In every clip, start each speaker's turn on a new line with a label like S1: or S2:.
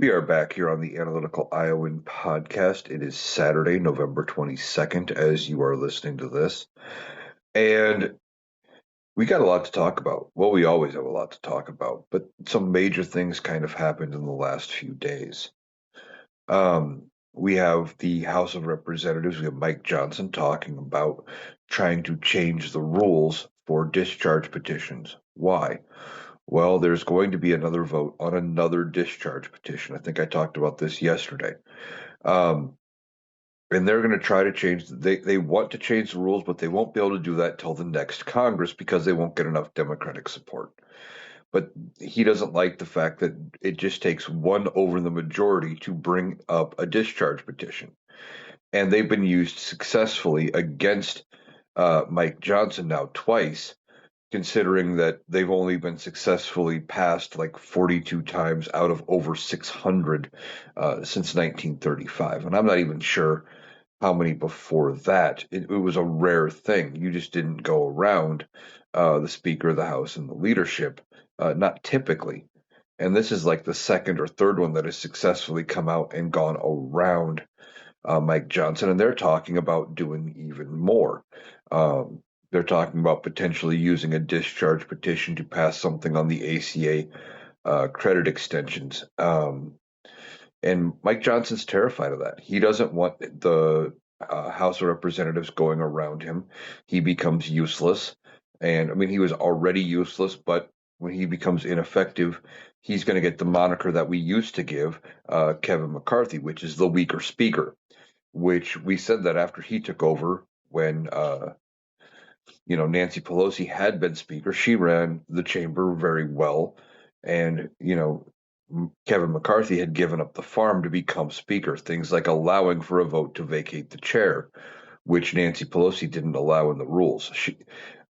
S1: We are back here on the Analytical Iowan podcast. It is Saturday, November 22nd, as you are listening to this. And we got a lot to talk about. Well, we always have a lot to talk about, but some major things kind of happened in the last few days. We have the House of Representatives, we have Mike Johnson talking about trying to change the rules for discharge petitions. Why? Well, there's going to be another vote on another discharge petition. I think I talked about this yesterday. Um, and they're going to try to change, they want to change the rules, but they won't be able to do that till the next Congress because they won't get enough Democratic support. But he doesn't like the fact that it just takes one over the majority to bring up a discharge petition. And they've been used successfully against Mike Johnson now twice, considering that they've only been successfully passed like 42 times out of over 600 since 1935. And I'm not even sure how many before that. It was a rare thing. You just didn't go around the Speaker of the House and the leadership, not typically. And this is like the second or third one that has successfully come out and gone around Mike Johnson, and they're talking about doing even more. They're talking about potentially using a discharge petition to pass something on the ACA credit extensions. And Mike Johnson's terrified of that. He doesn't want the House of Representatives going around him. He becomes useless. And I mean, he was already useless, but when he becomes ineffective, he's going to get the moniker that we used to give Kevin McCarthy, which is the weaker speaker, which we said that after he took over when Nancy Pelosi had been speaker. She ran the chamber very well, and Kevin McCarthy had given up the farm to become speaker. Things like allowing for a vote to vacate the chair, which Nancy Pelosi didn't allow in the rules. She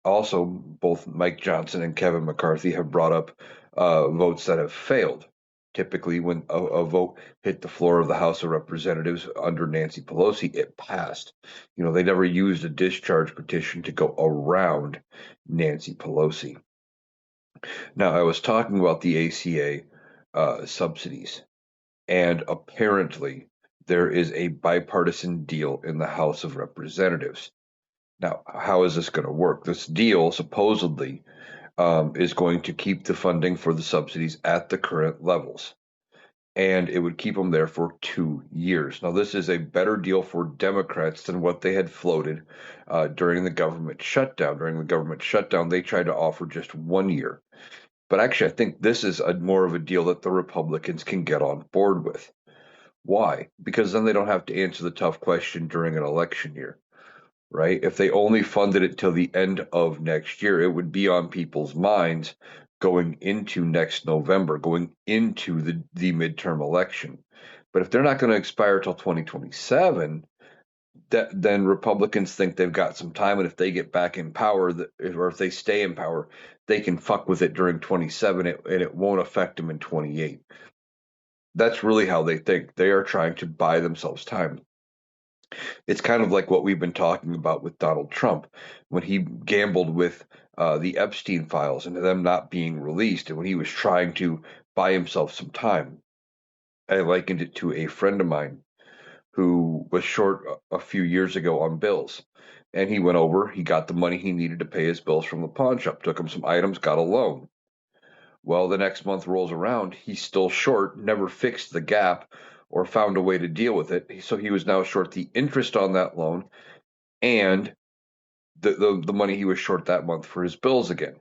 S1: also, both Mike Johnson and Kevin McCarthy have brought up votes that have failed. Typically, when a vote hit the floor of the House of Representatives under Nancy Pelosi, it passed. They never used a discharge petition to go around Nancy Pelosi. Now, I was talking about the ACA subsidies, and apparently there is a bipartisan deal in the House of Representatives. Now, how is this going to work? This deal supposedly is going to keep the funding for the subsidies at the current levels, and it would keep them there for 2 years. Now, this is a better deal for Democrats than what they had floated during the government shutdown. During the government shutdown, they tried to offer just 1 year. But actually, I think this is more of a deal that the Republicans can get on board with. Why? Because then they don't have to answer the tough question during an election year, right? If they only funded it till the end of next year, it would be on people's minds going into next November, going into the midterm election. But if they're not going to expire till 2027, then Republicans think they've got some time, and if they get back in power, or if they stay in power, they can fuck with it during 27, and it won't affect them in 28. That's really how they think. They are trying to buy themselves time. It's kind of like what we've been talking about with Donald Trump when he gambled with the Epstein files and them not being released, and when he was trying to buy himself some time. I likened it to a friend of mine who was short a few years ago on bills. And he went over, he got the money he needed to pay his bills from the pawn shop, took him some items, got a loan. Well, the next month rolls around, he's still short, never fixed the gap or found a way to deal with it. So he was now short the interest on that loan and the money he was short that month for his bills again.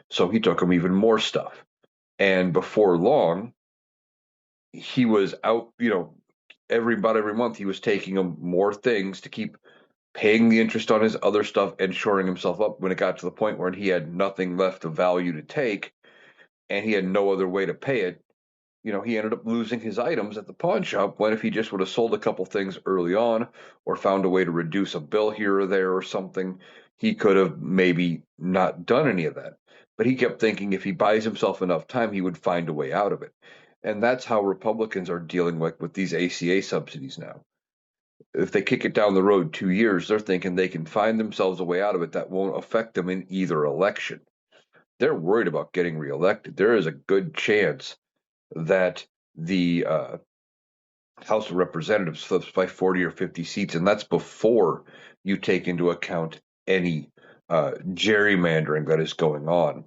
S1: So he took him even more stuff. And before long, he was out, about every month he was taking him more things to keep paying the interest on his other stuff and shoring himself up when it got to the point where he had nothing left of value to take and he had no other way to pay it. He ended up losing his items at the pawn shop when if he just would have sold a couple things early on or found a way to reduce a bill here or there or something, he could have maybe not done any of that. But he kept thinking if he buys himself enough time, he would find a way out of it. And that's how Republicans are dealing with these ACA subsidies now. If they kick it down the road 2 years, they're thinking they can find themselves a way out of it that won't affect them in either election. They're worried about getting reelected. There is a good chance that the House of Representatives flips by 40 or 50 seats, and that's before you take into account any gerrymandering that is going on.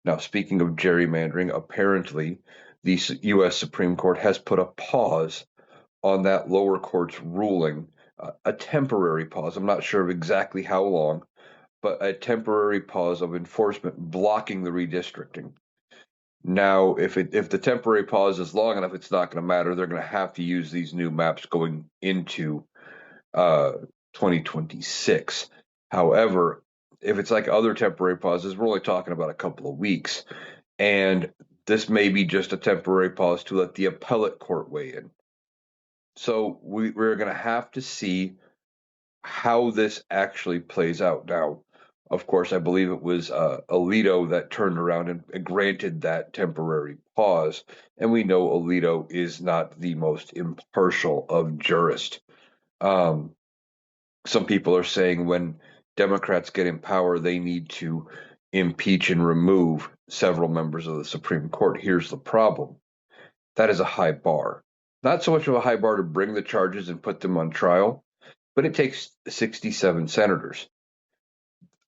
S1: Now, speaking of gerrymandering, apparently the U.S. Supreme Court has put a pause on that lower court's ruling, a temporary pause. I'm not sure of exactly how long, but a temporary pause of enforcement blocking the redistricting. Now, if the temporary pause is long enough, it's not going to matter. They're going to have to use these new maps going into uh, 2026. However, if it's like other temporary pauses, we're only talking about a couple of weeks, and this may be just a temporary pause to let the appellate court weigh in. So we're going to have to see how this actually plays out. Now, of course, I believe it was Alito that turned around and granted that temporary pause. And we know Alito is not the most impartial of jurists. Um, some people are saying when Democrats get in power, they need to impeach and remove several members of the Supreme Court. Here's the problem: that is a high bar. Not so much of a high bar to bring the charges and put them on trial, but it takes 67 senators.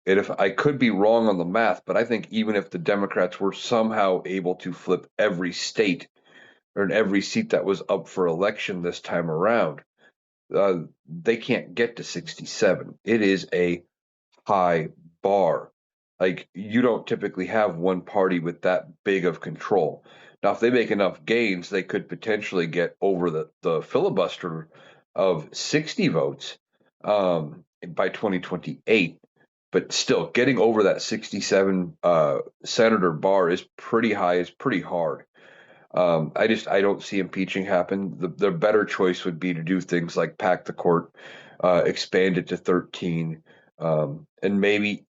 S1: And if I could be wrong on the math, but I think even if the Democrats were somehow able to flip every state or in every seat that was up for election this time around, they can't get to 67. It is a high bar. Like, you don't typically have one party with that big of control. Now, if they make enough gains, they could potentially get over the filibuster of 60 votes by 2028. But still, getting over that 67 senator bar is pretty high, is pretty hard. I don't see impeaching happen. The better choice would be to do things like pack the court, expand it to 13, and maybe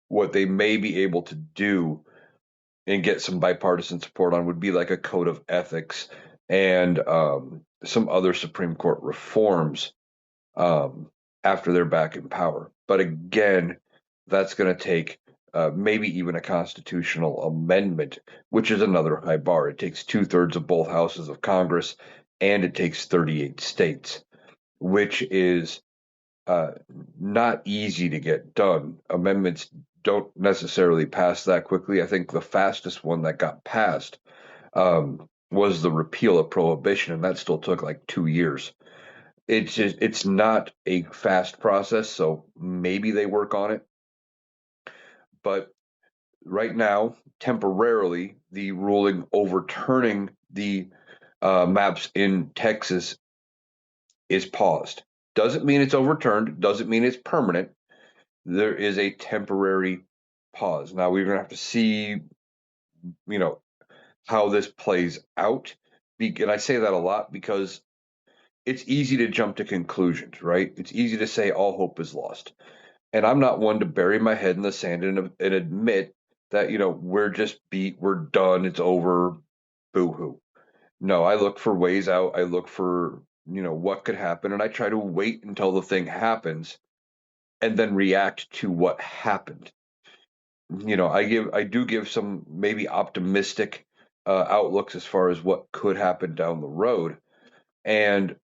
S1: what they may be able to do and get some bipartisan support on would be like a code of ethics and some other Supreme Court reforms um, after they're back in power. But again, that's going to take maybe even a constitutional amendment, which is another high bar. It takes two-thirds of both houses of Congress, and it takes 38 states, which is uh, not easy to get done. Amendments don't necessarily pass that quickly. I think the fastest one that got passed was the repeal of prohibition, and that still took like 2 years. It's not a fast process, so maybe they work on it. But right now, temporarily, the ruling overturning the maps in Texas is paused. Doesn't mean it's overturned. Doesn't mean it's permanent. There is a temporary pause. Now we're going to have to see, you know, how this plays out. And I say that a lot because it's easy to jump to conclusions, right? It's easy to say all hope is lost. And I'm not one to bury my head in the sand and admit that, we're just beat, we're done, it's over, boo hoo. No, I look for ways out. I look for, what could happen. And I try to wait until the thing happens and then react to what happened. I do give some maybe optimistic outlooks as far as what could happen down the road. And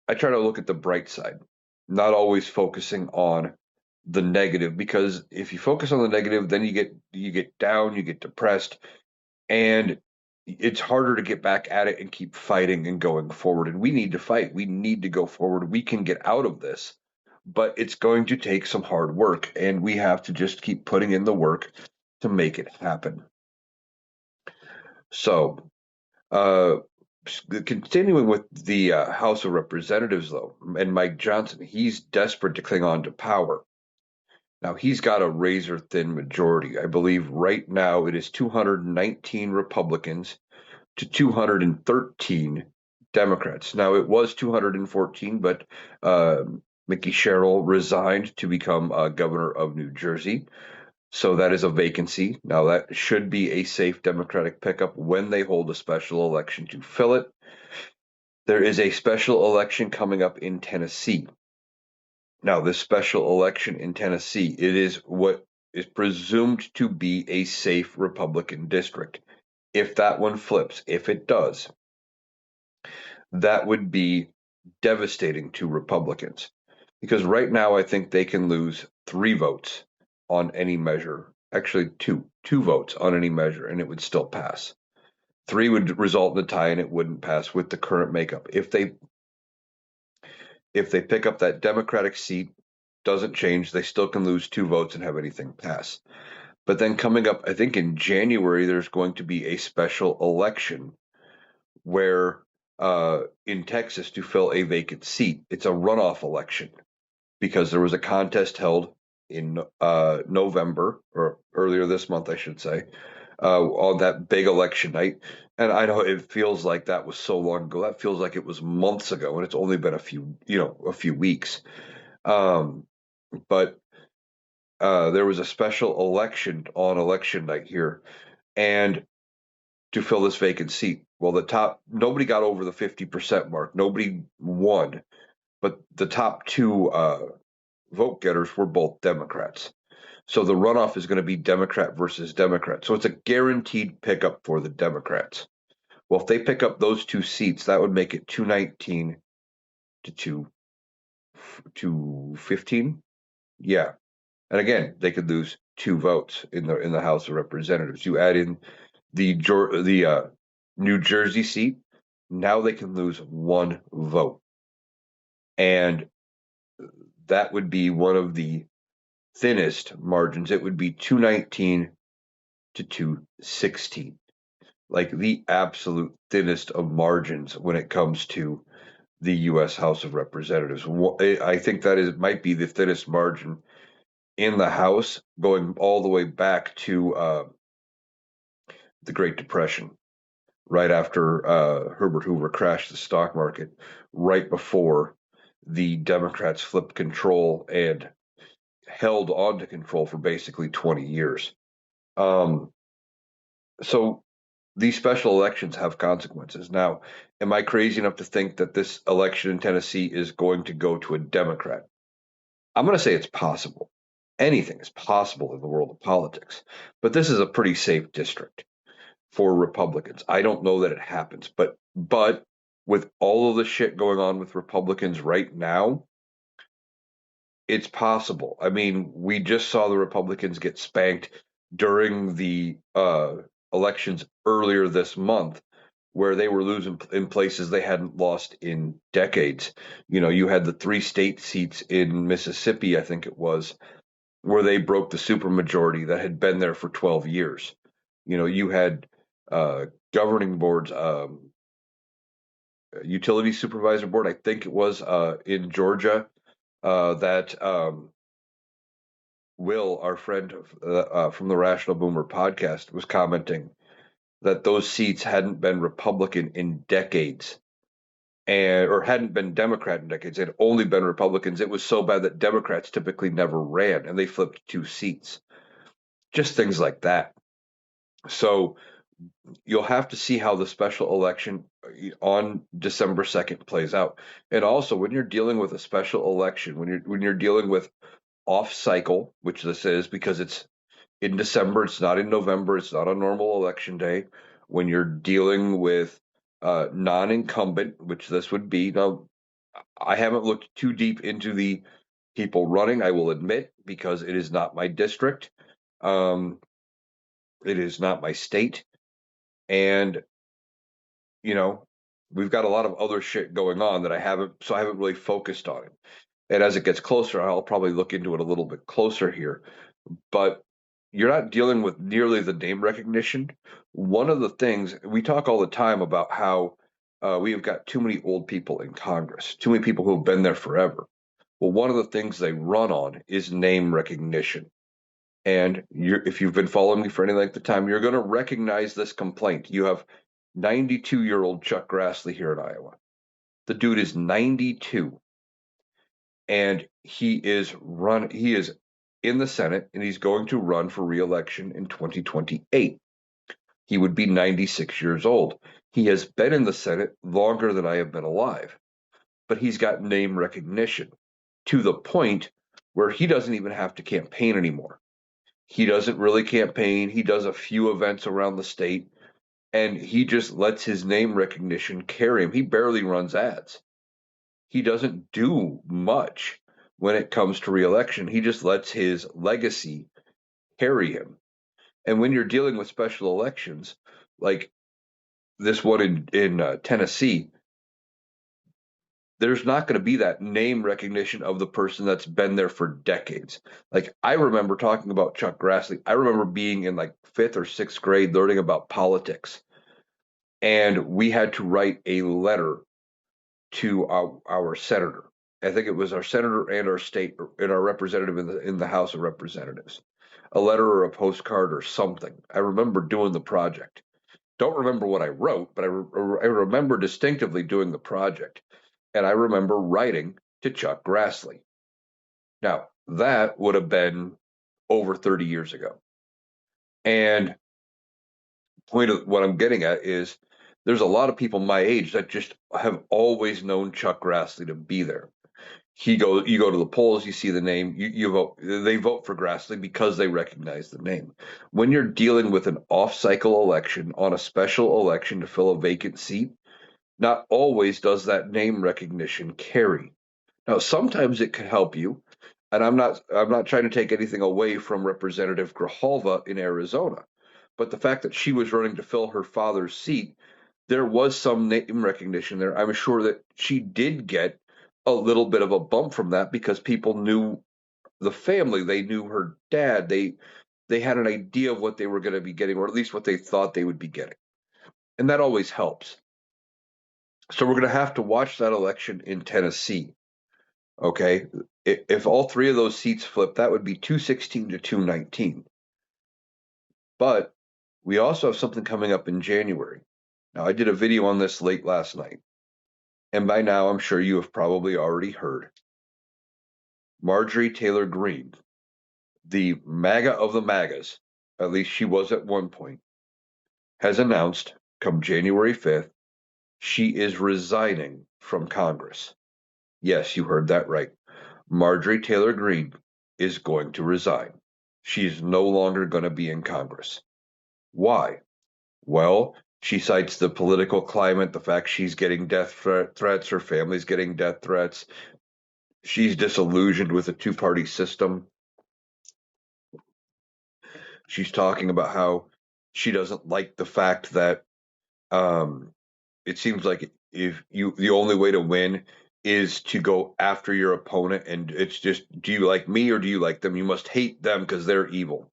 S1: I try to look at the bright side, not always focusing on the negative, because if you focus on the negative, then you get down, you get depressed, and it's harder to get back at it and keep fighting and going forward. And we need to fight. We need to go forward. We can get out of this, but it's going to take some hard work, and we have to just keep putting in the work to make it happen. So, uh, continuing with the House of Representatives, though, and Mike Johnson, he's desperate to cling on to power. Now, he's got a razor thin majority. I believe right now it is 219 Republicans to 213 Democrats. Now, it was 214, but Mickey Sherrill resigned to become governor of New Jersey. So that is a vacancy. Now, that should be a safe Democratic pickup when they hold a special election to fill it. There is a special election coming up in Tennessee. Now, this special election in Tennessee, it is what is presumed to be a safe Republican district. If that one flips, if it does, that would be devastating to Republicans because right now I think they can lose 3 votes on any measure. Actually, two votes on any measure, and it would still pass. Three would result in a tie, and it wouldn't pass with the current makeup. If they pick up that Democratic seat, doesn't change. They still can lose 2 votes and have anything pass. But then coming up, I think in January, there's going to be a special election where in Texas to fill a vacant seat. It's a runoff election because there was a contest held in November or earlier this month, I should say, on that big election night. And I know it feels like that was so long ago. That feels like it was months ago, and it's only been a few weeks. Um, but there was a special election on election night here, and to fill this vacant seat. Well, nobody got over the 50% mark. Nobody won, but the top two vote getters were both Democrats. So the runoff is going to be Democrat versus Democrat. So it's a guaranteed pickup for the Democrats. Well, if they pick up those 2 seats, that would make it 219 to 215. Yeah. And again, they could lose 2 votes in the House of Representatives. You add in the New Jersey seat, now they can lose 1 vote, and that would be one of the thinnest margins. It would be 219 to 216, like the absolute thinnest of margins when it comes to the U.S. House of Representatives. I think that might be the thinnest margin in the House, going all the way back to the Great Depression, right after Herbert Hoover crashed the stock market, right before the Democrats flipped control and held on to control for basically 20 years. Um, so these special elections have consequences. Now, am I crazy enough to think that this election in Tennessee is going to go to a Democrat? I'm going to say it's possible. Anything is possible in the world of politics, but this is a pretty safe district for Republicans. I don't know that it happens, but with all of the shit going on with Republicans right now, it's possible. I mean, we just saw the Republicans get spanked during the elections earlier this month, where they were losing in places they hadn't lost in decades. You had the 3 state seats in Mississippi, I think it was, where they broke the supermajority that had been there for 12 years. You had uh, governing boards, utility supervisor board, I think it was in Georgia, that Will, our friend from the Rational Boomer podcast, was commenting that those seats hadn't been Republican in decades, or hadn't been Democrat in decades. It had only been Republicans. It was so bad that Democrats typically never ran, and they flipped 2 seats. Just things like that. So you'll have to see how the special election on December 2nd plays out. And also, when you're dealing with a special election, when you're dealing with off cycle, which this is because it's in December, it's not in November, it's not a normal election day. When you're dealing with non-incumbent, which this would be. Now, I haven't looked too deep into the people running, I will admit, because it is not my district. Um, it is not my state. And you know, we've got a lot of other shit going on that I haven't really focused on it. And as it gets closer, I'll probably look into it a little bit closer here. But you're not dealing with nearly the name recognition. One of the things we talk all the time about how we have got too many old people in Congress, too many people who have been there forever. Well, one of the things they run on is name recognition. And if you've been following me for any length of time, you're going to recognize this complaint. You have 92-year-old Chuck Grassley here in Iowa. The dude is 92, and he is in the Senate, and he's going to run for re-election in 2028. He would be 96 years old. He has been in the Senate longer than I have been alive, but he's got name recognition to the point where he doesn't even have to campaign anymore. He doesn't really campaign. He does a few events around the state, and he just lets his name recognition carry him. He barely runs ads. He doesn't do much when it comes to reelection. He just lets his legacy carry him. And when you're dealing with special elections, like this one in Tennessee, there's not going to be that name recognition of the person that's been there for decades. Like I remember talking about Chuck Grassley. I remember being in like fifth or sixth grade learning about politics, and we had to write a letter to our senator. I think it was our senator and our state and our representative in the House of Representatives. A letter or a postcard or something. I remember doing the project. Don't remember what I wrote, but I remember distinctively doing the project. And I remember writing to Chuck Grassley. Now, that would have been over 30 years ago. And point of what I'm getting at is there's a lot of people my age that just have always known Chuck Grassley to be there. You go to the polls, you see the name, you vote. They vote for Grassley because they recognize the name. When you're dealing with an off-cycle election on a special election to fill a vacant seat, not always does that name recognition carry. Now, sometimes it could help you, and I'm not trying to take anything away from Representative Grijalva in Arizona, but the fact that she was running to fill her father's seat, there was some name recognition there. I'm sure that she did get a little bit of a bump from that because people knew the family, they knew her dad, they had an idea of what they were going to be getting, or at least what they thought they would be getting, and that always helps. So we're going to have to watch that election in Tennessee. Okay, if all three of those seats flip, that would be 216 to 219. But we also have something coming up in January. Now, I did a video on this late last night, and by now I'm sure you have probably already heard. Marjorie Taylor Greene, the MAGA of the MAGAs, at least she was at one point, has announced come January 5th, she is resigning from Congress. Yes, you heard that right. Marjorie Taylor Greene is going to resign. She's no longer going to be in Congress. Why? Well, she cites the political climate, the fact she's getting death threats, her family's getting death threats. She's disillusioned with the two-party system. She's talking about how she doesn't like the fact that um, it seems like if you the only way to win is to go after your opponent, and it's just, do you like me or do you like them? You must hate them because they're evil,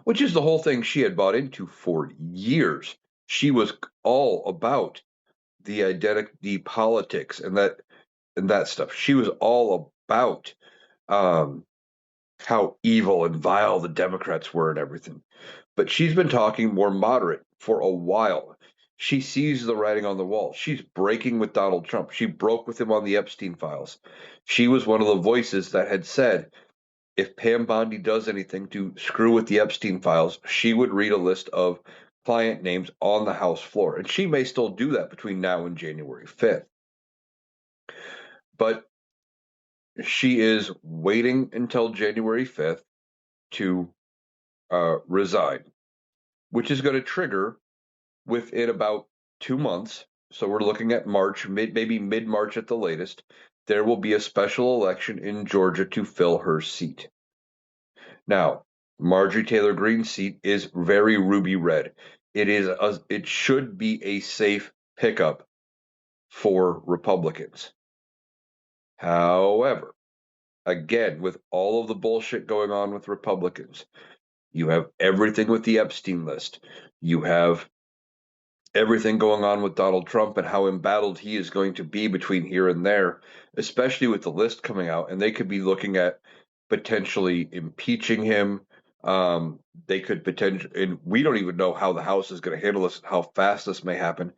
S1: which is the whole thing she had bought into for years. She was all about the identity politics and that stuff. She was all about um, how evil and vile the Democrats were and everything. But she's been talking more moderate for a while. She sees the writing on the wall. She's breaking with Donald Trump. She broke with him on the Epstein files. She was one of the voices that had said if Pam Bondi does anything to screw with the Epstein files, she would read a list of client names on the House floor. And she may still do that between now and January 5th. But she is waiting until January 5th to resign, which is going to trigger within about 2 months. So we're looking at March, maybe mid March at the latest. There will be a special election in Georgia to fill her seat. Now, Marjorie Taylor Greene's seat is very ruby red. It should be a safe pickup for Republicans. However, again, with all of the bullshit going on with Republicans, you have everything with the Epstein list. You have everything going on with Donald Trump and how embattled he is going to be between here and there, especially with the list coming out. And they could be looking at potentially impeaching him. They could potentially, and we don't even know how the House is going to handle this, how fast this may happen.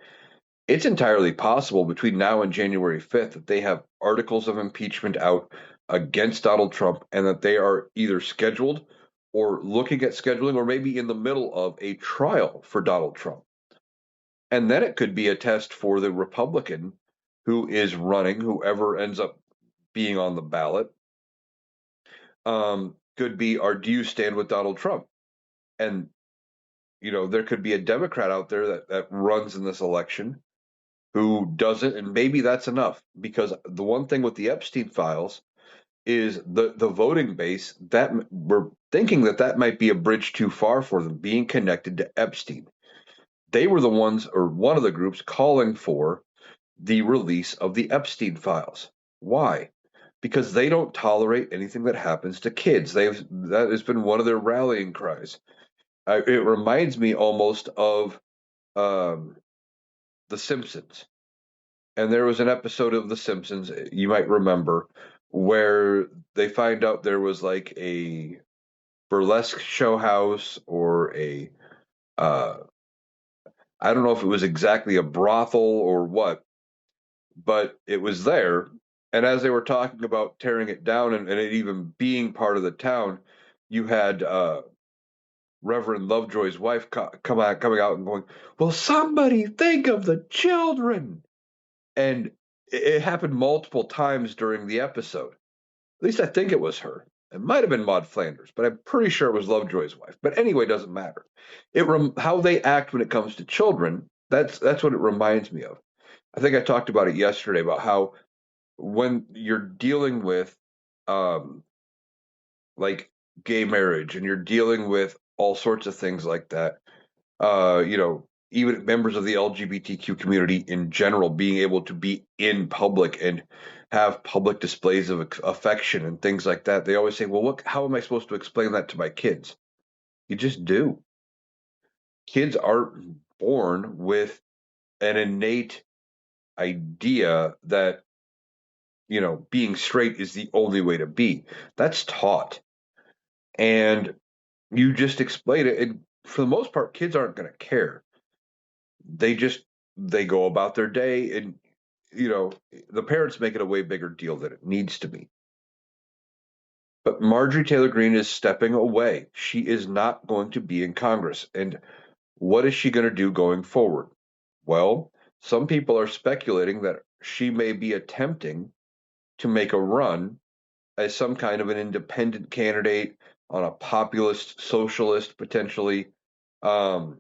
S1: It's entirely possible between now and January 5th that they have articles of impeachment out against Donald Trump and that they are either scheduled or looking at scheduling or maybe in the middle of a trial for Donald Trump. And then it could be a test for the Republican who is running, whoever ends up being on the ballot, could be, or do you stand with Donald Trump? And there could be a Democrat out there that runs in this election who doesn't, and maybe that's enough. Because the one thing with the Epstein files is the voting base that we're thinking that might be a bridge too far for them being connected to Epstein. They were the ones, or one of the groups, calling for the release of the Epstein files. Why? Because they don't tolerate anything that happens to kids. That has been one of their rallying cries. It reminds me almost of um, The Simpsons. And there was an episode of The Simpsons, you might remember, where they find out there was like a burlesque show house or uh, I don't know if it was exactly a brothel or what, but it was there. And as they were talking about tearing it down and it even being part of the town, you had Reverend Lovejoy's wife coming out and going, "Will somebody think of the children?" And it happened multiple times during the episode. At least I think it was her. It might have been Maud Flanders, but I'm pretty sure it was Lovejoy's wife. But anyway, it doesn't matter. How they act when it comes to children. That's what it reminds me of. I think I talked about it yesterday about how when you're dealing with um, like gay marriage and you're dealing with all sorts of things like that, even members of the LGBTQ community in general being able to be in public and have public displays of affection and things like that. They always say, well, how am I supposed to explain that to my kids? You just do. Kids aren't born with an innate idea that, being straight is the only way to be. That's taught. And you just explain it. And for the most part, kids aren't going to care. They just, they go about their day and, you know, the parents make it a way bigger deal than it needs to be. But Marjorie Taylor Greene is stepping away. She is not going to be in Congress. And what is she going to do going forward? Well, some people are speculating that she may be attempting to make a run as some kind of an independent candidate on a populist, socialist, potentially um,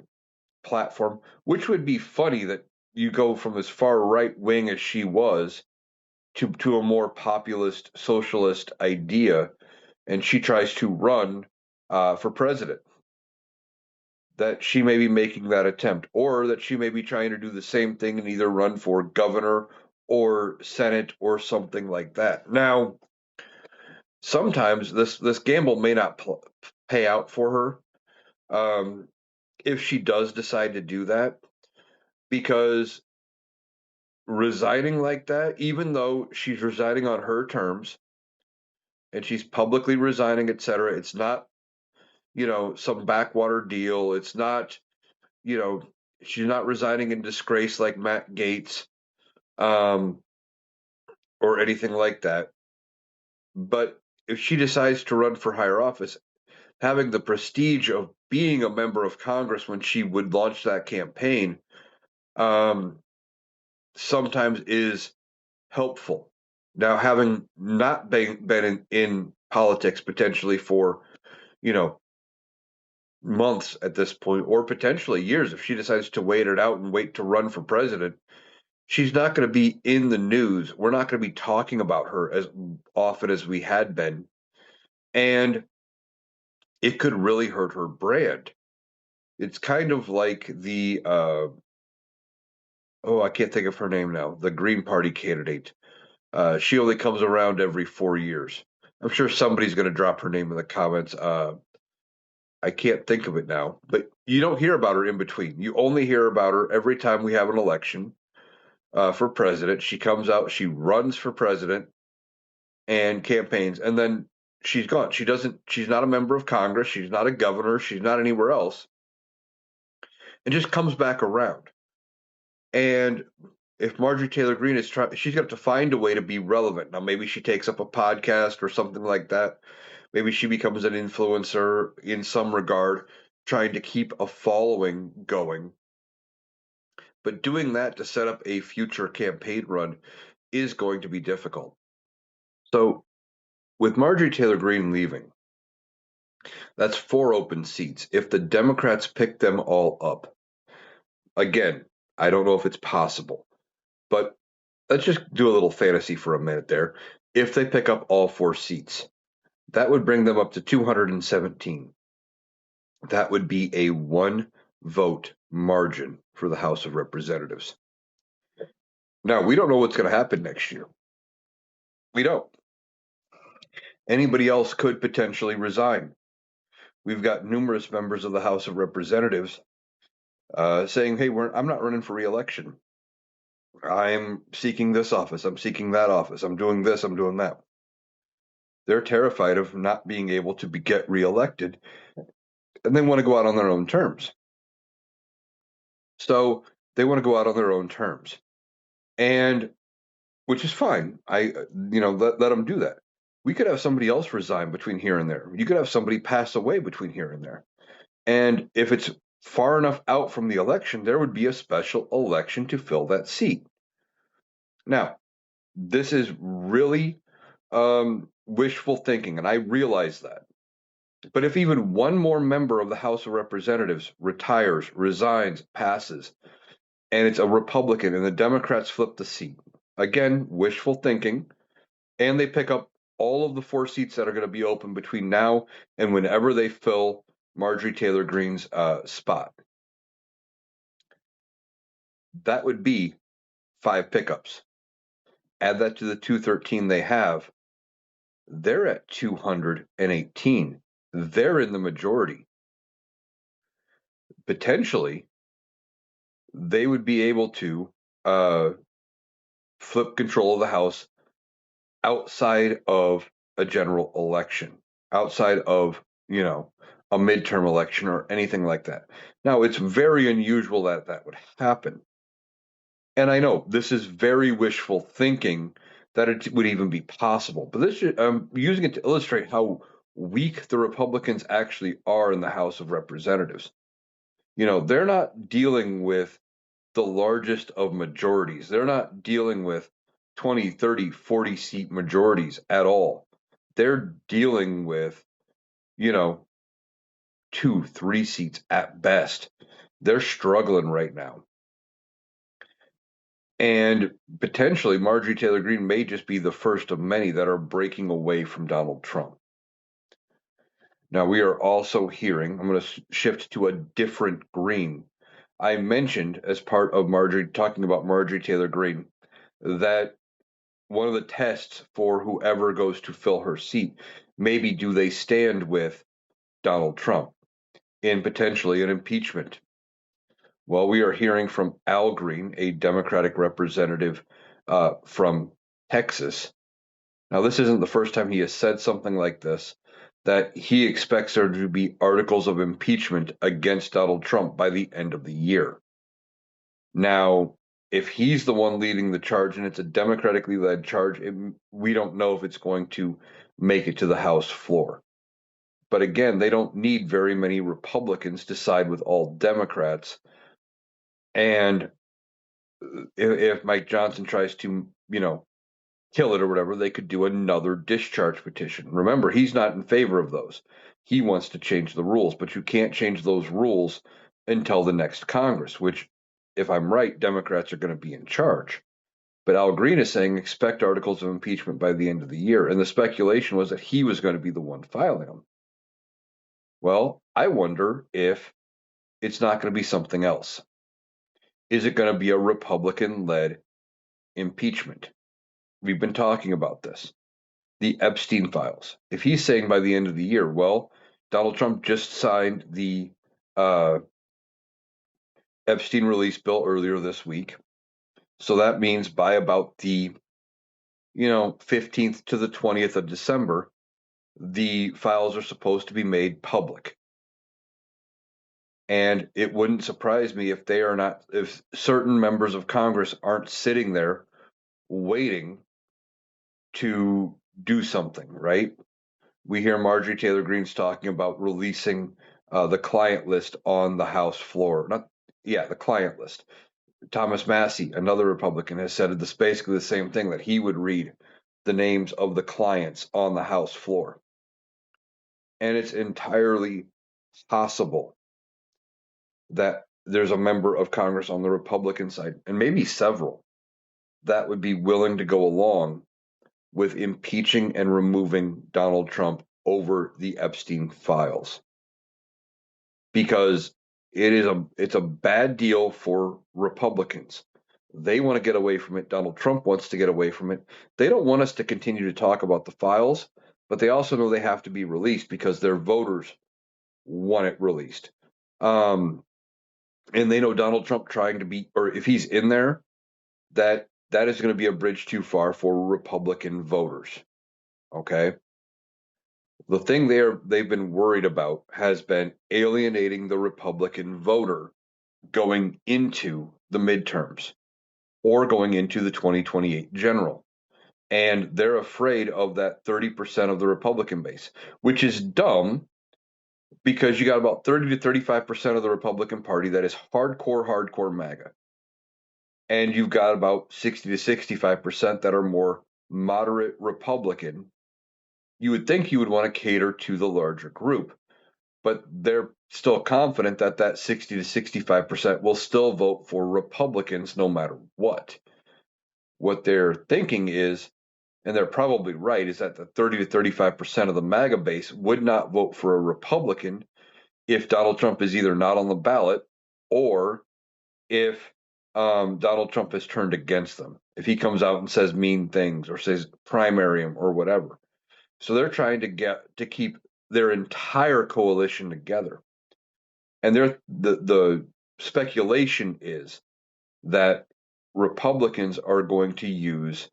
S1: platform, which would be funny that you go from as far right wing as she was to a more populist, socialist idea, and she tries to run for president. That she may be making that attempt, or that she may be trying to do the same thing and either run for governor or senate or something like that. Now, sometimes this gamble may not pay out for her if she does decide to do that, because resigning like that, even though she's resigning on her terms and she's publicly resigning, etc., it's not, some backwater deal. It's not, you know, she's not resigning in disgrace like Matt Gaetz um, or anything like that. But if she decides to run for higher office, having the prestige of being a member of Congress when she would launch that campaign um, sometimes is helpful. Now, having not been in politics potentially for, you know, months at this point, or potentially years, if she decides to wait it out and wait to run for president, she's not going to be in the news. We're not going to be talking about her as often as we had been. And it could really hurt her brand. It's kind of like oh, I can't think of her name now, the Green Party candidate. She only comes around every 4 years. I'm sure somebody's going to drop her name in the comments. I can't think of it now, but you don't hear about her in between. You only hear about her every time we have an election for president. She comes out, she runs for president and campaigns, and then she's gone. She's not a member of Congress. She's not a governor. She's not anywhere else, and just comes back around. And if Marjorie Taylor Greene is trying, she's got to find a way to be relevant. Now, maybe she takes up a podcast or something like that. Maybe she becomes an influencer in some regard, trying to keep a following going. But doing that to set up a future campaign run is going to be difficult. So, with Marjorie Taylor Greene leaving, That's 4 open seats. If the Democrats pick them all up, again, I don't know if it's possible, but let's just do a little fantasy for a minute there. If they pick up all 4 seats, that would bring them up to 217. That would be a 1 vote margin for the House of Representatives. Now, we don't know what's going to happen next year. We don't. Anybody else could potentially resign. We've got numerous members of the House of Representatives saying, hey, I'm not running for reelection. I'm seeking this office. I'm seeking that office. I'm doing this. I'm doing that. They're terrified of not being able to get reelected, and they want to go out on their own terms. So they want to go out on their own terms, and which is fine. Let them do that. We could have somebody else resign between here and there. You could have somebody pass away between here and there. And if it's far enough out from the election, there would be a special election to fill that seat. Now, this is really wishful thinking, and I realize that. But if even one more member of the House of Representatives retires, resigns, passes, and it's a Republican and the Democrats flip the seat, again, wishful thinking, and they pick up all of the 4 seats that are going to be open between now and whenever they fill Marjorie Taylor Greene's spot, that would be 5 pickups. Add that to the 213 they have, they're at 218. They're in the majority. Potentially, they would be able to flip control of the House outside of a general election, outside of, a midterm election or anything like that. Now, it's very unusual that that would happen. And I know this is very wishful thinking that it would even be possible, but I'm using it to illustrate how weak the Republicans actually are in the House of Representatives. They're not dealing with the largest of majorities. They're not dealing with 20, 30, 40 seat majorities at all. They're dealing with, you know, 2, 3 seats at best. They're struggling right now. And potentially Marjorie Taylor Greene may just be the first of many that are breaking away from Donald Trump. Now, we are also hearing, I'm going to shift to a different Greene. I mentioned as part of talking about Marjorie Taylor Greene, that one of the tests for whoever goes to fill her seat, maybe do they stand with Donald Trump in potentially an impeachment? Well, we are hearing from Al Green, a Democratic representative from Texas. Now, this isn't the first time he has said something like this, that he expects there to be articles of impeachment against Donald Trump by the end of the year. Now, if he's the one leading the charge and it's a democratically led charge, we don't know if it's going to make it to the House floor. But again, they don't need very many Republicans to side with all Democrats. And if Mike Johnson tries to, kill it or whatever, they could do another discharge petition. Remember, he's not in favor of those. He wants to change the rules, but you can't change those rules until the next Congress, which, if I'm right, Democrats are going to be in charge. But Al Green is saying expect articles of impeachment by the end of the year. And the speculation was that he was going to be the one filing them. Well, I wonder if it's not going to be something else. Is it going to be a Republican led impeachment? We've been talking about this. The Epstein files. If he's saying by the end of the year, well, Donald Trump just signed the Epstein release bill earlier this week. So that means by about the 15th to the 20th of December, the files are supposed to be made public. And it wouldn't surprise me if if certain members of Congress aren't sitting there waiting to do something, right? We hear Marjorie Taylor Greene's talking about releasing the client list on the House floor. The client list. Thomas Massie, another Republican, has said this basically the same thing, that he would read the names of the clients on the House floor. And it's entirely possible that there's a member of Congress on the Republican side, and maybe several, that would be willing to go along with impeaching and removing Donald Trump over the Epstein files, because it's a bad deal for Republicans. They want to get away from it. Donald Trump wants to get away from it. They don't want us to continue to talk about the files, but they also know they have to be released because their voters want it released. Um, and they know Donald Trump trying to be, or if he's in there, that is going to be a bridge too far for Republican voters. Okay. The thing they've been worried about has been alienating the Republican voter going into the midterms or going into the 2028 general. And they're afraid of that 30% of the Republican base, which is dumb because you got about 30 to 35% of the Republican Party that is hardcore MAGA. And you've got about 60 to 65% that are more moderate Republican. You would think you would want to cater to the larger group, but they're still confident that that 60 to 65% will still vote for Republicans no matter what. What they're thinking is, and they're probably right, is that the 30 to 35% of the MAGA base would not vote for a Republican if Donald Trump is either not on the ballot or if Donald Trump has turned against them. If he comes out and says mean things or says primary him or whatever. So they're trying to keep their entire coalition together. And the speculation is that Republicans are going to use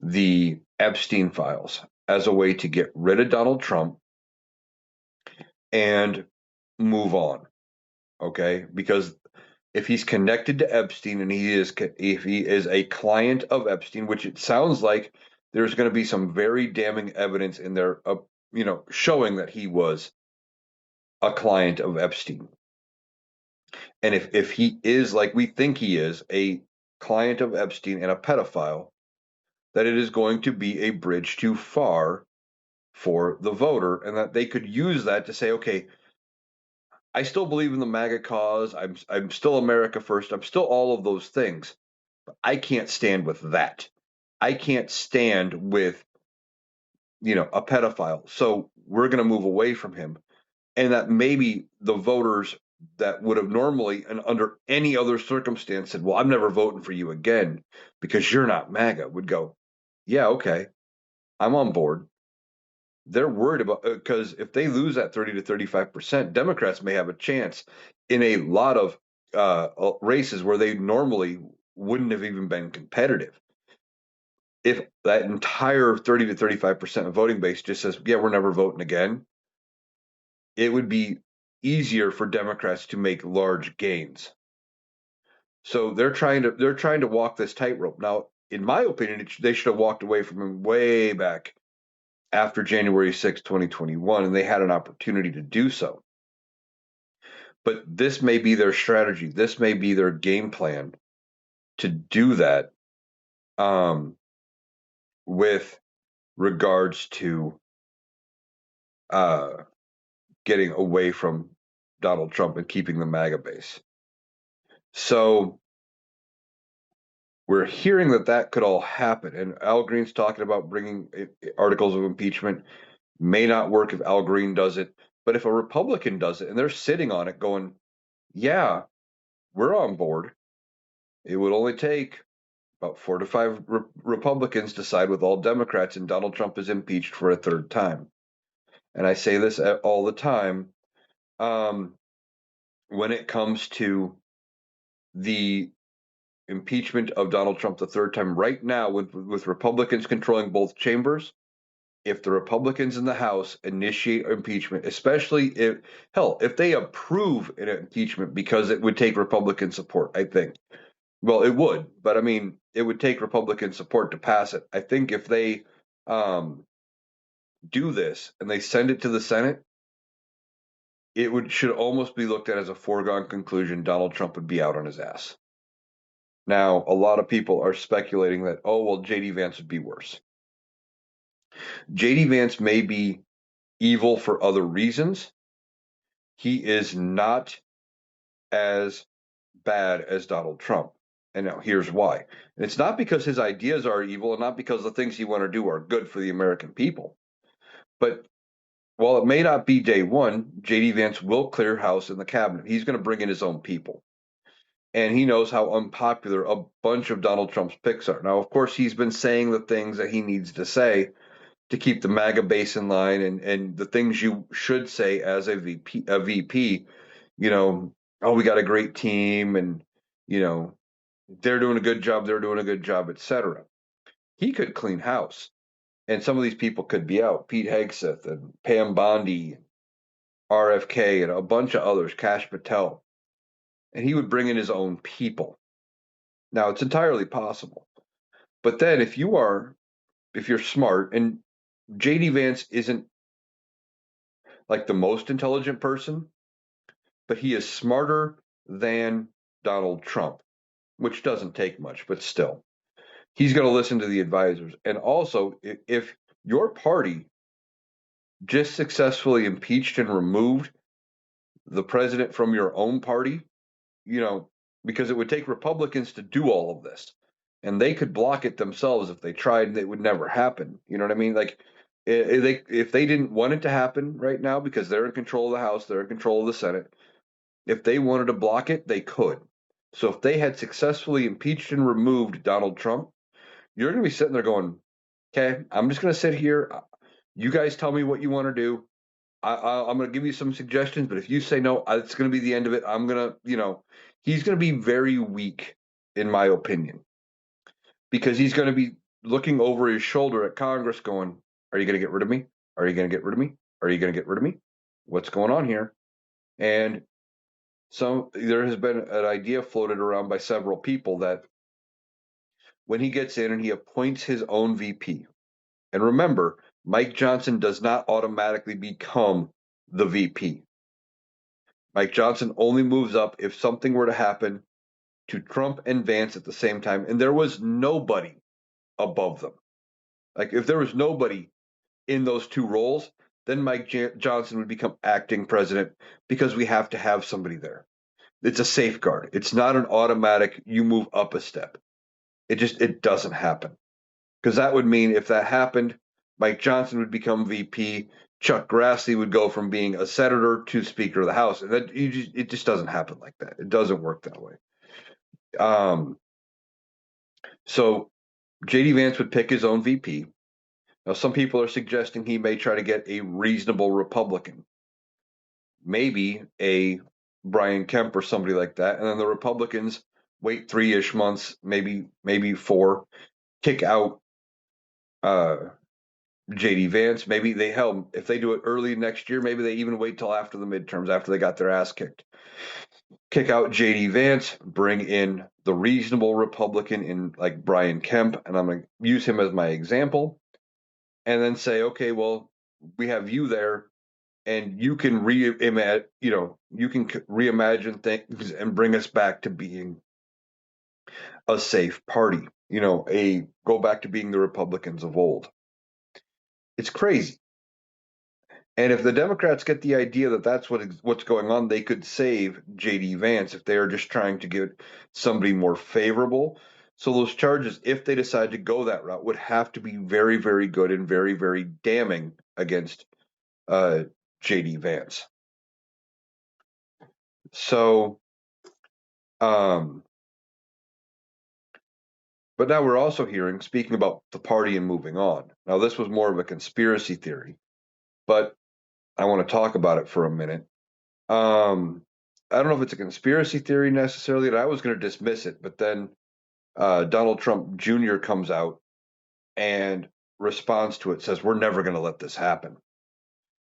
S1: the Epstein files as a way to get rid of Donald Trump and move on. Okay, because if he's connected to Epstein and if he is a client of Epstein, which it sounds like there's going to be some very damning evidence in there, showing that he was a client of Epstein. And if he is, like we think he is, a client of Epstein and a pedophile, that it is going to be a bridge too far for the voter, and that they could use that to say, okay, I still believe in the MAGA cause. I'm still America first. I'm still all of those things. But I can't stand with that. I can't stand with a pedophile. So we're going to move away from him, and that maybe the voters that would have normally and under any other circumstance said, "Well, I'm never voting for you again because you're not MAGA," would go, "Yeah, okay, I'm on board." They're worried about because if they lose that 30 to 35%, Democrats may have a chance in a lot of races where they normally wouldn't have even been competitive. If that entire 30 to 35% of voting base just says, yeah, we're never voting again, it would be easier for Democrats to make large gains. So they're trying to walk this tightrope. Now, in my opinion, they should have walked away from him way back after January 6, 2021, and they had an opportunity to do so. But this may be their strategy. This may be their game plan to do that, with regards to uh, getting away from Donald Trump and keeping the MAGA base. So we're hearing that could all happen. And Al Green's talking about bringing articles of impeachment. May not work if Al Green does it. But if a Republican does it and they're sitting on it going, yeah, we're on board, it would only take about 4 to 5 Republicans to side with all Democrats, and Donald Trump is impeached for a third time. And I say this all the time. Um, when it comes to the impeachment of Donald Trump the third time, right now, with Republicans controlling both chambers, if the Republicans in the House initiate impeachment, especially if they approve an impeachment, because it would take Republican support, I think. Well, it would, but I mean, it would take Republican support to pass it. I think if they um, do this and they send it to the Senate, it should almost be looked at as a foregone conclusion. Donald Trump would be out on his ass. Now, a lot of people are speculating that, oh, well, JD Vance would be worse. JD Vance may be evil for other reasons, he is not as bad as Donald Trump. And now here's why. And it's not because his ideas are evil and not because the things he want to do are good for the American people. But while it may not be day one, JD Vance will clear house in the cabinet. He's going to bring in his own people. And he knows how unpopular a bunch of Donald Trump's picks are. Now, of course, he's been saying the things that he needs to say to keep the MAGA base in line and the things you should say as a VP, you know, oh, we got a great team and, you know, they're doing a good job, etc. He could clean house. And some of these people could be out. Pete Hegseth and Pam Bondi, RFK, and a bunch of others, Kash Patel. And he would bring in his own people. Now, it's entirely possible. But then if you're smart, and JD Vance isn't like the most intelligent person, but he is smarter than Donald Trump, which doesn't take much, but still. He's going to listen to the advisors. And also, if your party just successfully impeached and removed the president from your own party, you know, because it would take Republicans to do all of this. And they could block it themselves if they tried, and it would never happen. You know what I mean? Like, if they didn't want it to happen right now because they're in control of the House, they're in control of the Senate, if they wanted to block it, they could. So if they had successfully impeached and removed Donald Trump, you're going to be sitting there going, okay, I'm just going to sit here. You guys tell me what you want to do. I'm going to give you some suggestions, but if you say no, it's going to be the end of it. I'm going to, he's going to be very weak, in my opinion, because he's going to be looking over his shoulder at Congress going, are you going to get rid of me? Are you going to get rid of me? Are you going to get rid of me? What's going on here? And so there has been an idea floated around by several people that when he gets in and he appoints his own VP, and remember, Mike Johnson does not automatically become the VP. Mike Johnson only moves up if something were to happen to Trump and Vance at the same time, and there was nobody above them. Like if there was nobody in those two roles, then Mike Johnson would become acting president because we have to have somebody there. It's a safeguard. It's not an automatic you move up a step. It doesn't happen. Because that would mean if that happened, Mike Johnson would become VP, Chuck Grassley would go from being a senator to Speaker of the House, and it just doesn't happen like that. It doesn't work that way. Um, so JD Vance would pick his own VP. Now, some people are suggesting he may try to get a reasonable Republican, maybe a Brian Kemp or somebody like that, and then the Republicans wait 3-ish months, maybe 4, kick out JD Vance. Maybe if they do it early next year, maybe they even wait till after the midterms, after they got their ass kicked. Kick out JD Vance, bring in the reasonable Republican in like Brian Kemp, and I'm going to use him as my example, and then say, okay, well, we have you there, and you can reimagine things and bring us back to being a safe party. Go back to being the Republicans of old. It's crazy. And if the Democrats get the idea that that's what's going on, they could save J.D. Vance if they are just trying to get somebody more favorable. So those charges, if they decide to go that route, would have to be very, very good and very, very damning against J.D. Vance. So, but now we're also hearing, speaking about the party and moving on. Now, this was more of a conspiracy theory, but I want to talk about it for a minute. I don't know if it's a conspiracy theory necessarily, but I was going to dismiss it. But then Donald Trump Jr. comes out and responds to it, says, we're never going to let this happen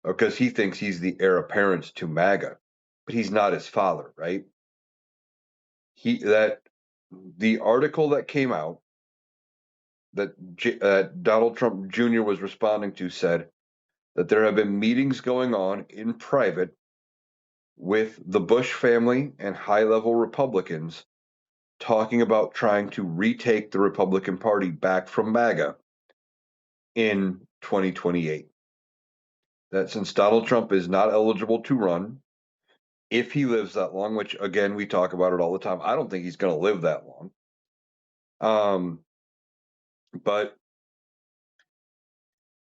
S1: because he thinks he's the heir apparent to MAGA, but he's not his father, right? The article that came out that Donald Trump Jr. was responding to said that there have been meetings going on in private with the Bush family and high-level Republicans talking about trying to retake the Republican Party back from MAGA in 2028. that since Donald Trump is not eligible to run, if he lives that long, which again, we talk about it all the time, I don't think he's going to live that long. Um, but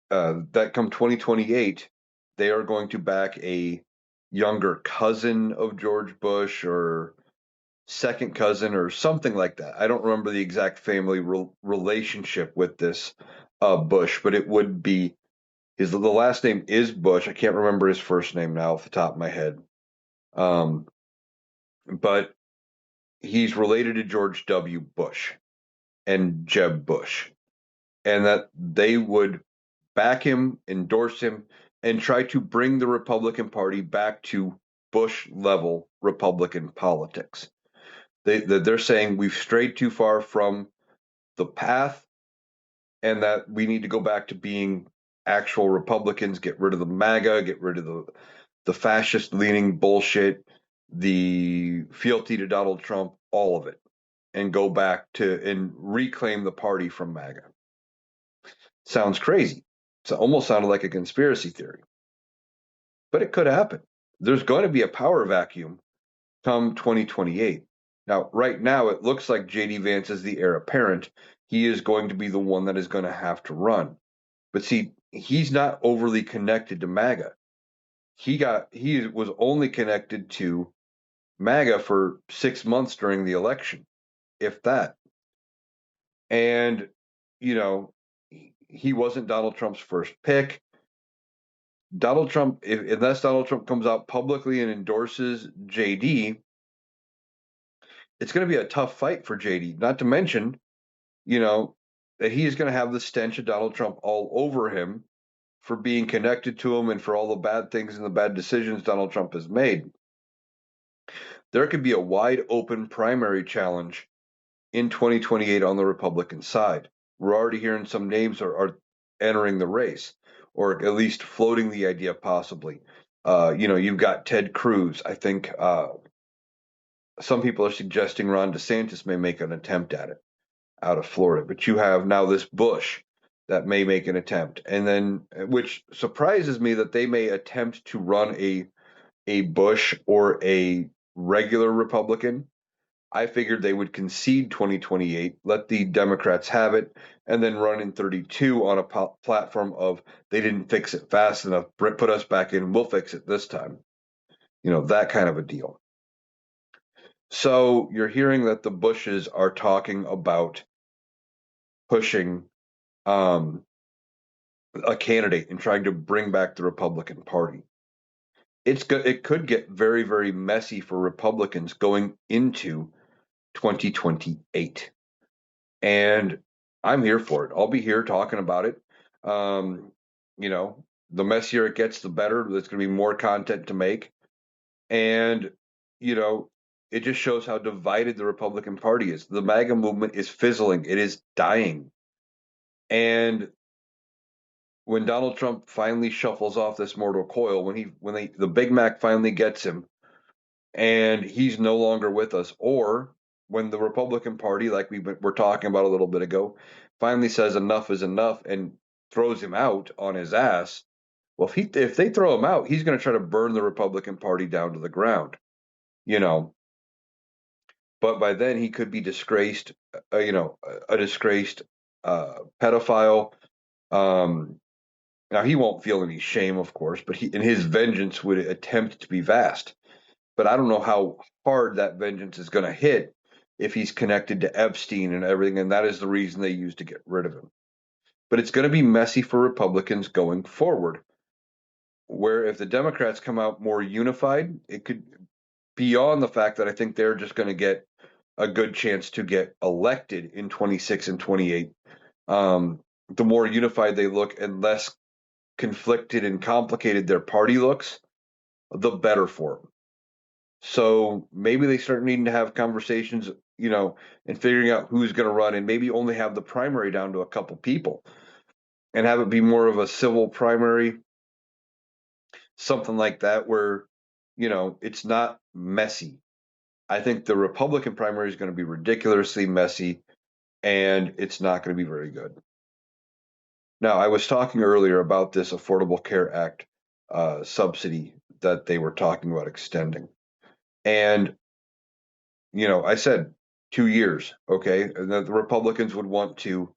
S1: that come 2028, they are going to back a younger cousin of George Bush or second cousin or something like that. I don't remember the exact family relationship with this Bush, but it would be the last name is Bush. I can't remember his first name now off the top of my head. Um, but he's related to George W. Bush and Jeb Bush, and that they would back him, endorse him, and try to bring the Republican Party back to Bush level Republican politics. They're saying we've strayed too far from the path and that we need to go back to being actual Republicans, get rid of the MAGA, get rid of the fascist leaning bullshit, the fealty to Donald Trump, all of it, and go back to and reclaim the party from MAGA. Sounds crazy. It almost sounded like a conspiracy theory, but it could happen. There's going to be a power vacuum come 2028. Now, right now, it looks like JD Vance is the heir apparent. He is going to be the one that is going to have to run. But see, he's not overly connected to MAGA. He was only connected to MAGA for 6 months during the election, if that. And, you know, he wasn't Donald Trump's first pick. Donald Trump, unless Donald Trump comes out publicly and endorses JD, it's going to be a tough fight for JD. Not to mention, you know, that he's going to have the stench of Donald Trump all over him for being connected to him and for all the bad things and the bad decisions Donald Trump has made. There could be a wide open primary challenge in 2028 on the Republican side. We're already hearing some names are entering the race, or at least floating the idea possibly. You've got Ted Cruz. I think some people are suggesting Ron DeSantis may make an attempt at it out of Florida. But you have now this Bush that may make an attempt, and then which surprises me that they may attempt to run a Bush or a regular Republican. I figured they would concede 2028, let the Democrats have it, and then run in 32 on a platform of they didn't fix it fast enough, put us back in, we'll fix it this time. That kind of a deal. So you're hearing that the Bushes are talking about pushing um, a candidate and trying to bring back the Republican Party. It could get very, very messy for Republicans going into 2028. And I'm here for it. I'll be here talking about it. Um, the messier it gets, the better. There's going to be more content to make. And, you know, it just shows how divided the Republican Party is. The MAGA movement is fizzling, it is dying. And when Donald Trump finally shuffles off this mortal coil, the Big Mac finally gets him, and he's no longer with us, or when the Republican Party, like we were talking about a little bit ago, finally says enough is enough and throws him out on his ass. Well, if they throw him out, he's going to try to burn the Republican Party down to the ground, you know. But by then, he could be disgraced, a disgraced pedophile. Um, Now he won't feel any shame, of course, but his vengeance would attempt to be vast. But I don't know how hard that vengeance is going to hit if he's connected to Epstein and everything, and that is the reason they used to get rid of him. But it's going to be messy for Republicans going forward. Where if the Democrats come out more unified, it could beyond the fact that I think they're just going to get a good chance to get elected in 26 and 28. The more unified they look and less conflicted and complicated their party looks, the better for them. So maybe they start needing to have conversations, and figuring out who's going to run, and maybe only have the primary down to a couple people and have it be more of a civil primary, something like that, where, it's not messy. I think the Republican primary is going to be ridiculously messy, and it's not going to be very good. Now, I was talking earlier about this Affordable Care Act subsidy that they were talking about extending. And, I said 2 years, okay, and that the Republicans would want to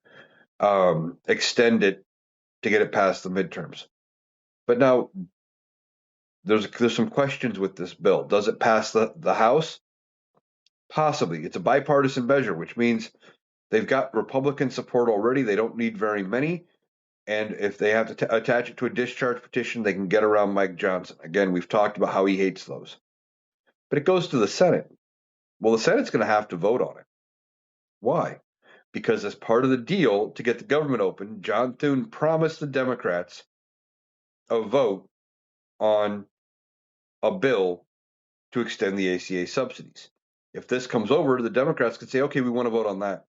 S1: extend it to get it past the midterms. But now there's some questions with this bill. Does it pass the House? Possibly. It's a bipartisan measure, which means they've got Republican support already. They don't need very many. And if they have to attach it to a discharge petition, they can get around Mike Johnson. Again, we've talked about how he hates those. But it goes to the Senate. Well, the Senate's going to have to vote on it. Why? Because as part of the deal to get the government open, John Thune promised the Democrats a vote on a bill to extend the ACA subsidies. If this comes over, the Democrats could say, okay, we want to vote on that.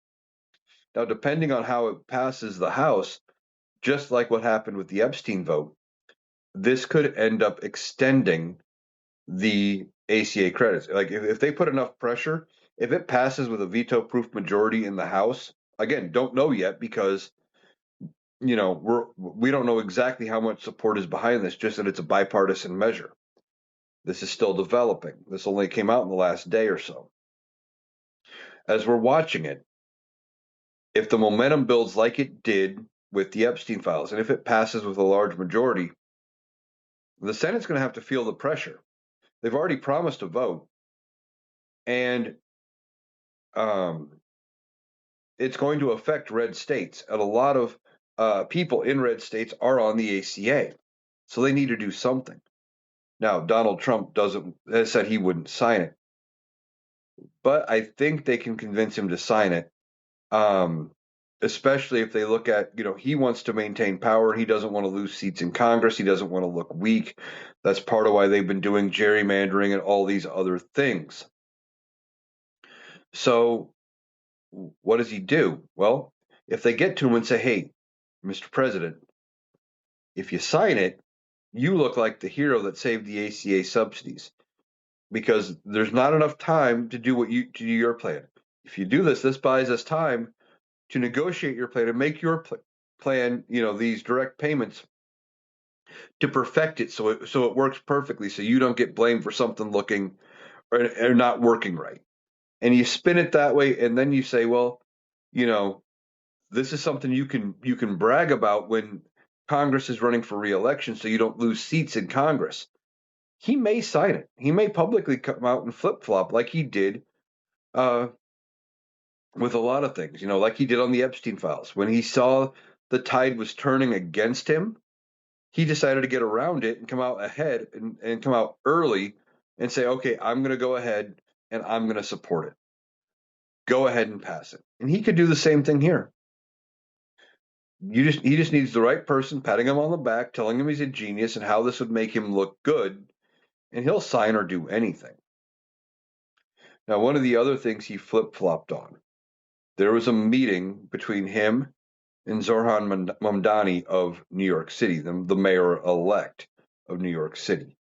S1: Now, depending on how it passes the House, just like what happened with the Epstein vote, this could end up extending the ACA credits. Like if they put enough pressure, if it passes with a veto-proof majority in the House, again, don't know yet because we don't know exactly how much support is behind this. Just that it's a bipartisan measure. This is still developing. This only came out in the last day or so. As we're watching it, if the momentum builds like it did with the Epstein files, and if it passes with a large majority, the Senate's going to have to feel the pressure. They've already promised a vote, and um, it's going to affect red states. And a lot of people in red states are on the ACA, so they need to do something. Now, Donald Trump has said he wouldn't sign it, but I think they can convince him to sign it. Um, Especially if they look at, he wants to maintain power. He doesn't want to lose seats in Congress. He doesn't want to look weak. That's part of why they've been doing gerrymandering and all these other things. So what does he do? Well, if they get to him and say, hey, Mr. President, if you sign it, you look like the hero that saved the ACA subsidies because there's not enough time to do to do your plan. If you do this, this buys us time to negotiate your plan and make your plan, these direct payments to perfect it so it works perfectly so you don't get blamed for something looking or not working right. And you spin it that way and then you say, well, you know, this is something you can brag about when Congress is running for reelection so you don't lose seats in Congress. He may sign it. He may publicly come out and flip-flop like he did uh, with a lot of things, like he did on the Epstein files. When he saw the tide was turning against him, he decided to get around it and come out ahead and come out early and say, okay, I'm going to go ahead and I'm going to support it. Go ahead and pass it. And he could do the same thing here. He just needs the right person patting him on the back, telling him he's a genius and how this would make him look good, and he'll sign or do anything. Now, one of the other things he flip-flopped on, there was a meeting between him and Zohran Mamdani of New York City, the mayor-elect of New York City.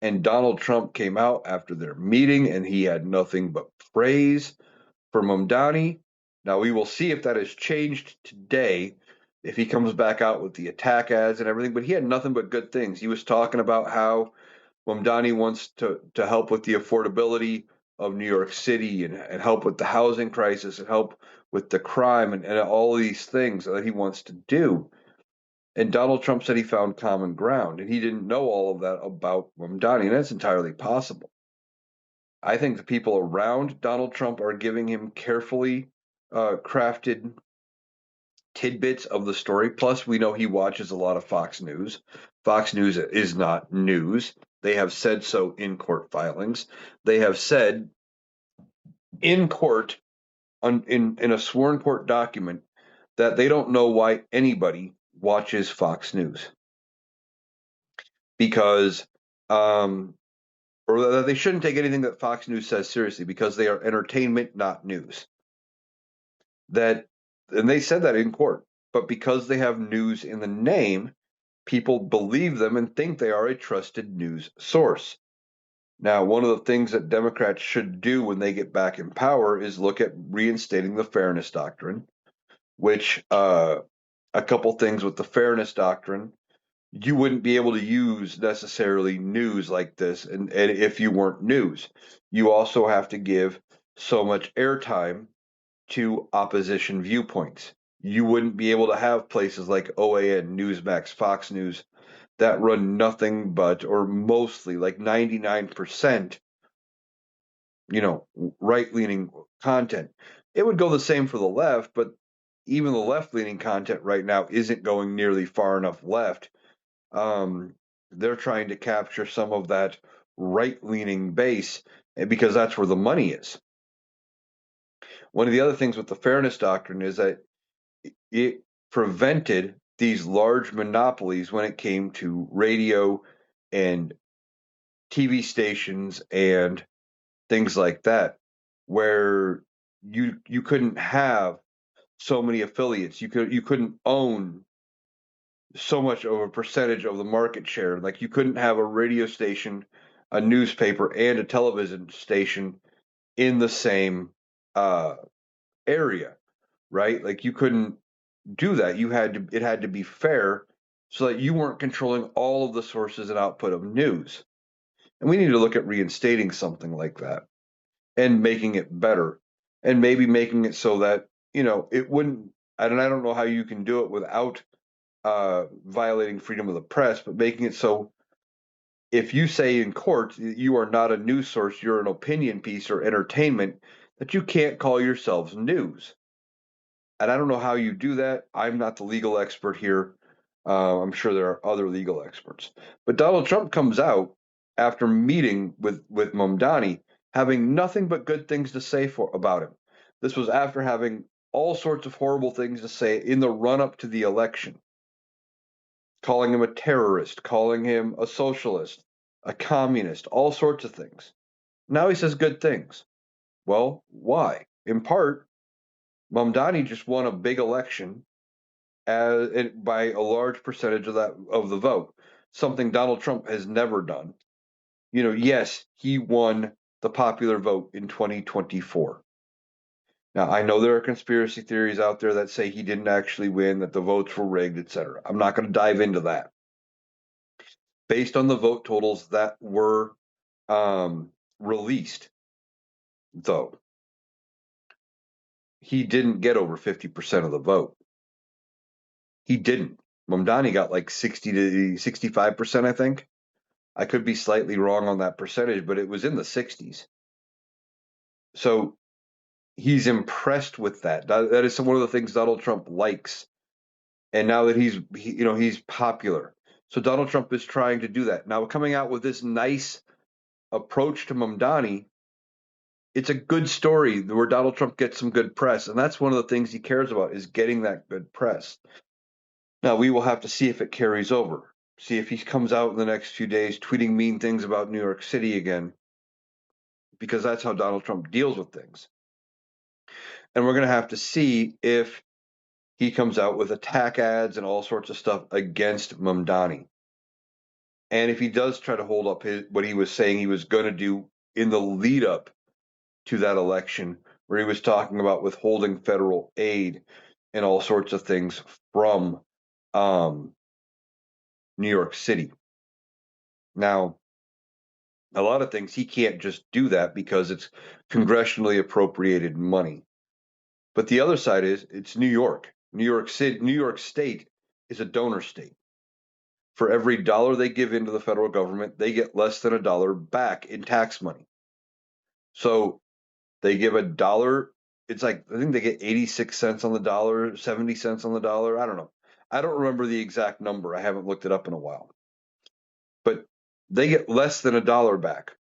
S1: And Donald Trump came out after their meeting and he had nothing but praise for Mamdani. Now we will see if that has changed today, if he comes back out with the attack ads and everything, but he had nothing but good things. He was talking about how Mamdani wants to help with the affordability of New York City and help with the housing crisis and help with the crime and all these things that he wants to do. And Donald Trump said he found common ground, and he didn't know all of that about Mamdani, and that's entirely possible. I think the people around Donald Trump are giving him carefully crafted tidbits of the story. Plus, we know he watches a lot of Fox News. Fox News is not news. They have said so in court filings. They have said in court, in a sworn court document, that they don't know why anybody watches Fox News because, or that they shouldn't take anything that Fox News says seriously because they are entertainment, not news. And they said that in court, but because they have news in the name, people believe them and think they are a trusted news source. Now, one of the things that Democrats should do when they get back in power is look at reinstating the fairness doctrine, which a couple things with the fairness doctrine. you wouldn't be able to use necessarily news like this, and if you weren't news. You also have to give so much airtime to opposition viewpoints. You wouldn't be able to have places like OAN, Newsmax, Fox News that run nothing but, or mostly, like 99%, right leaning content. It would go the same for the left, but even the left leaning content right now isn't going nearly far enough left. Um, they're trying to capture some of that right leaning base because that's where the money is. One of the other things with the fairness doctrine is that it prevented these large monopolies when it came to radio and TV stations and things like that, where you couldn't have so many affiliates. You couldn't own so much of a percentage of the market share. Like you couldn't have a radio station, a newspaper, and a television station in the same uh, area, right? Like you couldn't do that. It had to be fair so that you weren't controlling all of the sources and output of news. And we need to look at reinstating something like that and making it better and maybe making it so that, it wouldn't, and I don't know how you can do it without violating freedom of the press, but making it so if you say in court you are not a news source, you're an opinion piece or entertainment, that you can't call yourselves news. And I don't know how you do that. I'm not the legal expert here. I'm sure there are other legal experts. But Donald Trump comes out after meeting with Mamdani, having nothing but good things to say about him. This was after having all sorts of horrible things to say in the run up to the election, calling him a terrorist, calling him a socialist, a communist, all sorts of things. Now he says good things. Well, why? In part, Mamdani just won a big election by a large percentage of the vote, something Donald Trump has never done. Yes, he won the popular vote in 2024. Now, I know there are conspiracy theories out there that say he didn't actually win, that the votes were rigged, etc. I'm not going to dive into that. Based on the vote totals that were released, though, he didn't get over 50% of the vote. He didn't. Mamdani got like 60 to 65%, I think. I could be slightly wrong on that percentage, but it was in the 60s. So he's impressed with that. That is one of the things Donald Trump likes. And now that he's popular. So Donald Trump is trying to do that. Now coming out with this nice approach to Mamdani, it's a good story where Donald Trump gets some good press. And that's one of the things he cares about, is getting that good press. Now we will have to see if it carries over. See if he comes out in the next few days tweeting mean things about New York City again, because that's how Donald Trump deals with things. And we're going to have to see if he comes out with attack ads and all sorts of stuff against Mamdani. And if he does try to hold up what he was saying he was going to do in the lead up to that election, where he was talking about withholding federal aid and all sorts of things from New York City. Now, a lot of things he can't just do that because it's congressionally appropriated money. But the other side is it's New York. New York City, New York State is a donor state. For every dollar they give into the federal government, they get less than a dollar back in tax money. So they give a dollar. It's like, I think they get 86 cents on the dollar, 70 cents on the dollar. I don't know. I don't remember the exact number. I haven't looked it up in a while. But they get less than a dollar back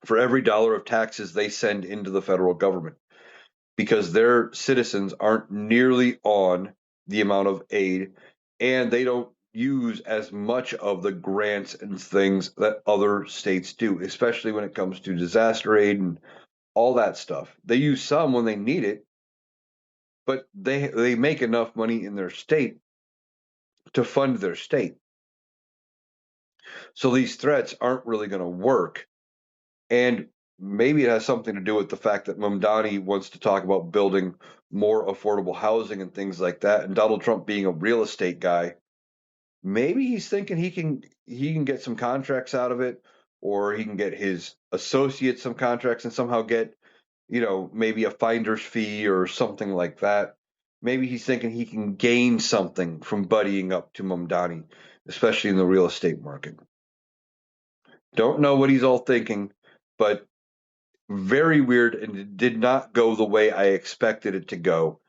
S1: for every dollar of taxes they send into the federal government, because their citizens aren't nearly on the amount of aid, and they don't use as much of the grants and things that other states do, especially when it comes to disaster aid and all that stuff. They use some when they need it, but they make enough money in their state to fund their state. So these threats aren't really going to work. And maybe it has something to do with the fact that Mamdani wants to talk about building more affordable housing and things like that. And Donald Trump being a real estate guy, maybe he's thinking he can get some contracts out of it, or he can get his associates some contracts and somehow get, maybe a finder's fee or something like that. Maybe he's thinking he can gain something from buddying up to Mamdani, especially in the real estate market. Don't know what he's all thinking, but very weird, and it did not go the way I expected it to go.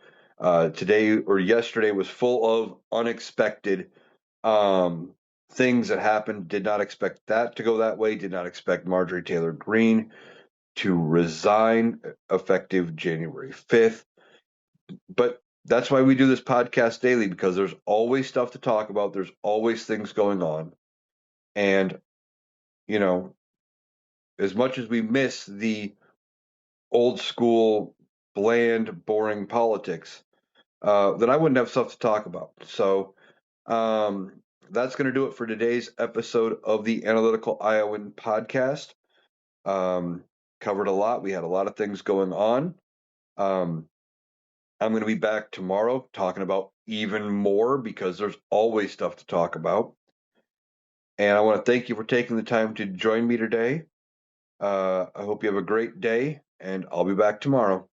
S1: Today or yesterday was full of unexpected um, things that happened. Did not expect that to go that way. Did not expect Marjorie Taylor Greene to resign effective January 5th. But that's why we do this podcast daily, because there's always stuff to talk about. There's always things going on. And, you know, as much as we miss the old school, bland, boring politics, then I wouldn't have stuff to talk about. So that's going to do it for today's episode of the Analytical Iowan podcast. Um, Covered a lot. We had a lot of things going on. Um, I'm going to be back tomorrow talking about even more, because there's always stuff to talk about. And I want to thank you for taking the time to join me today. I hope you have a great day, and I'll be back tomorrow.